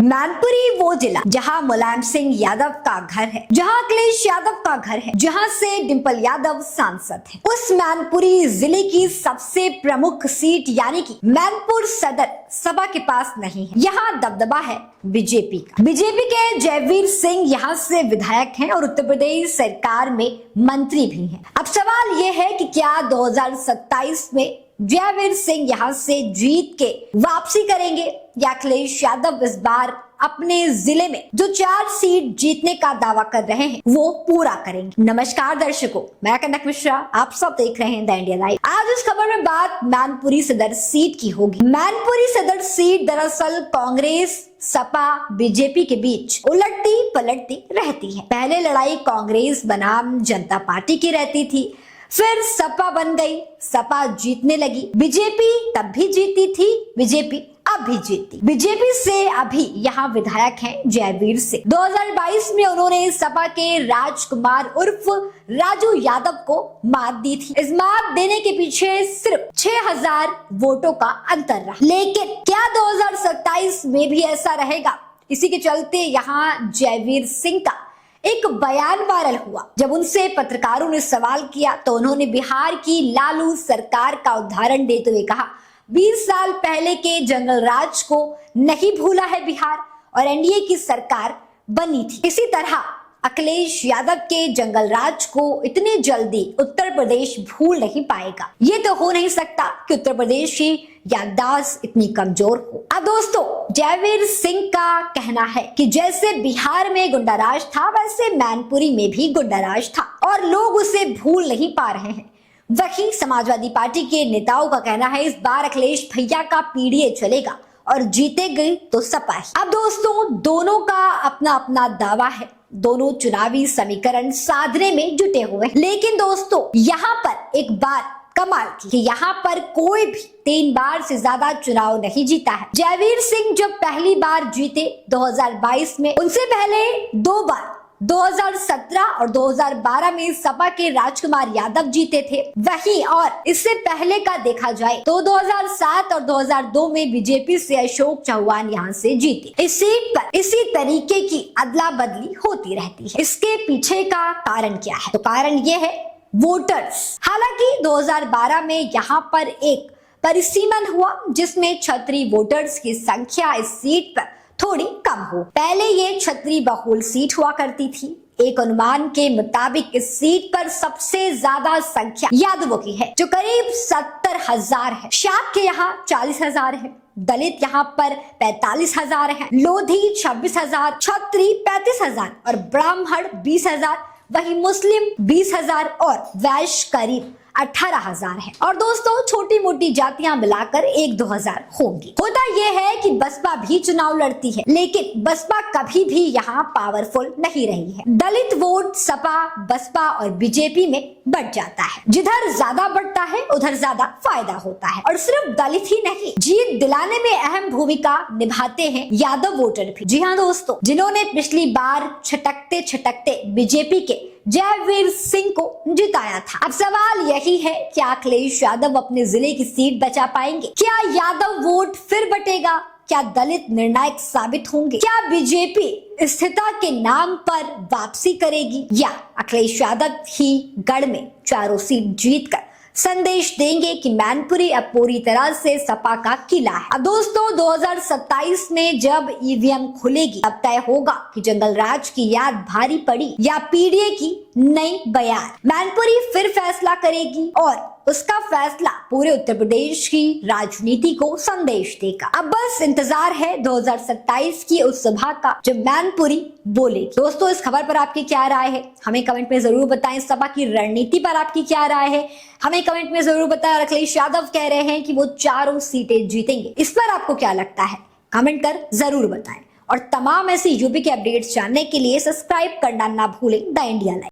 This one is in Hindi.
मैनपुरी वो जिला जहां मुलायम सिंह यादव का घर है, जहां अखिलेश यादव का घर है, जहां से डिंपल यादव सांसद है। उस मैनपुरी जिले की सबसे प्रमुख सीट यानी कि मैनपुर सदर सभा के पास नहीं है। यहाँ दबदबा है बीजेपी का। बीजेपी के जयवीर सिंह यहाँ से विधायक हैं और उत्तर प्रदेश सरकार में मंत्री भी हैं। अब सवाल ये है कि क्या 2027 में जयवीर सिंह यहाँ से जीत के वापसी करेंगे या अखिलेश यादव इस बार अपने जिले में जो 4 सीट जीतने का दावा कर रहे हैं वो पूरा करेंगे। नमस्कार दर्शकों, मैं कनक मिश्रा, आप सब देख रहे हैं द इंडिया लाइव। आज इस खबर में बात मैनपुरी सदर सीट की होगी। मैनपुरी सदर सीट दरअसल कांग्रेस सपा बीजेपी के बीच उलटती पलटती रहती है। पहले लड़ाई कांग्रेस बनाम जनता पार्टी की रहती थी, फिर सपा बन गई, सपा जीतने लगी, बीजेपी तब भी जीती थी, बीजेपी अब भी जीती। बीजेपी से अभी यहाँ विधायक हैं जयवीर सिंह। 2022 में उन्होंने सपा के राजकुमार उर्फ राजू यादव को मात दी थी। इस मात देने के पीछे सिर्फ 6000 वोटों का अंतर रहा। लेकिन क्या 2027 में भी ऐसा रहेगा? इसी के चलते यहाँ जयवीर सिंह का एक बयान वायरल हुआ। जब उनसे पत्रकारों ने सवाल किया तो उन्होंने बिहार की लालू सरकार का उदाहरण देते हुए कहा, 20 साल पहले के जंगल राज को नहीं भूला है बिहार और एनडीए की सरकार बनी थी। इसी तरह अखिलेश यादव के जंगल राज को इतनी जल्दी उत्तर प्रदेश भूल नहीं पाएगा। ये तो हो नहीं सकता कि उत्तर प्रदेश की याददाश्त इतनी कमजोर हो। अब दोस्तों, जयवीर सिंह का कहना है कि जैसे बिहार में गुंडाराज था वैसे मैनपुरी में भी गुंडाराज था और लोग उसे भूल नहीं पा रहे हैं। वहीं समाजवादी पार्टी के नेताओं का कहना है इस बार अखिलेश भैया का पीडीए चलेगा और जीते गई तो सपा है। अब दोस्तों, दोनों का अपना अपना दावा है, दोनों चुनावी समीकरण साधने में जुटे हुए हैं। लेकिन दोस्तों, यहाँ पर एक बात कमाल की कि यहाँ पर कोई भी 3 बार से ज्यादा चुनाव नहीं जीता है। जयवीर सिंह जब पहली बार जीते 2022 में, उनसे पहले 2 बार 2017 और 2012 में सपा के राजकुमार यादव जीते थे। वहीं और इससे पहले का देखा जाए तो 2007 और 2002 में बीजेपी से अशोक चौहान यहां से जीते। इस सीट पर इसी तरीके की अदला बदली होती रहती है। इसके पीछे का कारण क्या है? तो कारण ये है वोटर्स। हालांकि 2012 में यहाँ पर एक परिसीमन हुआ जिसमें क्षत्रिय वोटर्स की संख्या इस सीट पर थोड़ी कम हो। पहले ये क्षत्रिय बहुल सीट हुआ करती थी। एक अनुमान के मुताबिक इस सीट पर सबसे ज्यादा संख्या यादवों की है जो करीब 70,000 है। शाक के यहाँ 40,000 है, दलित यहाँ पर 45,000 है, लोधी 26,000, क्षत्रिय 35,000 और ब्राह्मण 20,000, वही मुस्लिम 20,000 और वैश्य करीब 18,000 है। और दोस्तों, छोटी मोटी जातियां मिलाकर 1-2 होंगी। होता यह है कि बसपा भी चुनाव लड़ती है, लेकिन बसपा कभी भी यहाँ पावरफुल नहीं रही है। दलित वोट सपा, बसपा और बीजेपी में बढ़ जाता है। जिधर ज्यादा बढ़ता है उधर ज्यादा फायदा होता है। और सिर्फ दलित ही नहीं, जीत दिलाने में अहम भूमिका निभाते हैं यादव वोटर भी। जी हाँ दोस्तों, जिन्होंने पिछली बार छटकते छटकते बीजेपी के जयवीर सिंह को जिताया था। अब सवाल यही है, क्या अखिलेश यादव अपने जिले की सीट बचा पाएंगे? क्या यादव वोट फिर बटेगा? क्या दलित निर्णायक साबित होंगे? क्या बीजेपी स्थिरता के नाम पर वापसी करेगी या अखिलेश यादव ही गढ़ में 4 सीट जीतकर संदेश देंगे कि मैनपुरी अब पूरी तरह से सपा का किला है? अब दोस्तों, 2027 में जब ईवीएम खुलेगी तब तय होगा कि जंगल राज की याद भारी पड़ी या पीडीए की नई बयार। मैनपुरी फिर फैसला करेगी और उसका फैसला पूरे उत्तर प्रदेश की राजनीति को संदेश देगा। अब बस इंतजार है 2027 की उस सभा का जब मैनपुरी बोलेगी। दोस्तों, इस खबर पर आपकी क्या राय है हमें कमेंट में जरूर बताएं। सभा की रणनीति पर आपकी क्या राय है हमें कमेंट में जरूर बताएं। और अखिलेश यादव कह रहे हैं कि वो 4 सीटें जीतेंगे, इस पर आपको क्या लगता है? कमेंट कर जरूर बताएं। और तमाम ऐसी यूपी के अपडेट्स जानने के लिए सब्सक्राइब करना ना भूलें द इंडिया लाइव।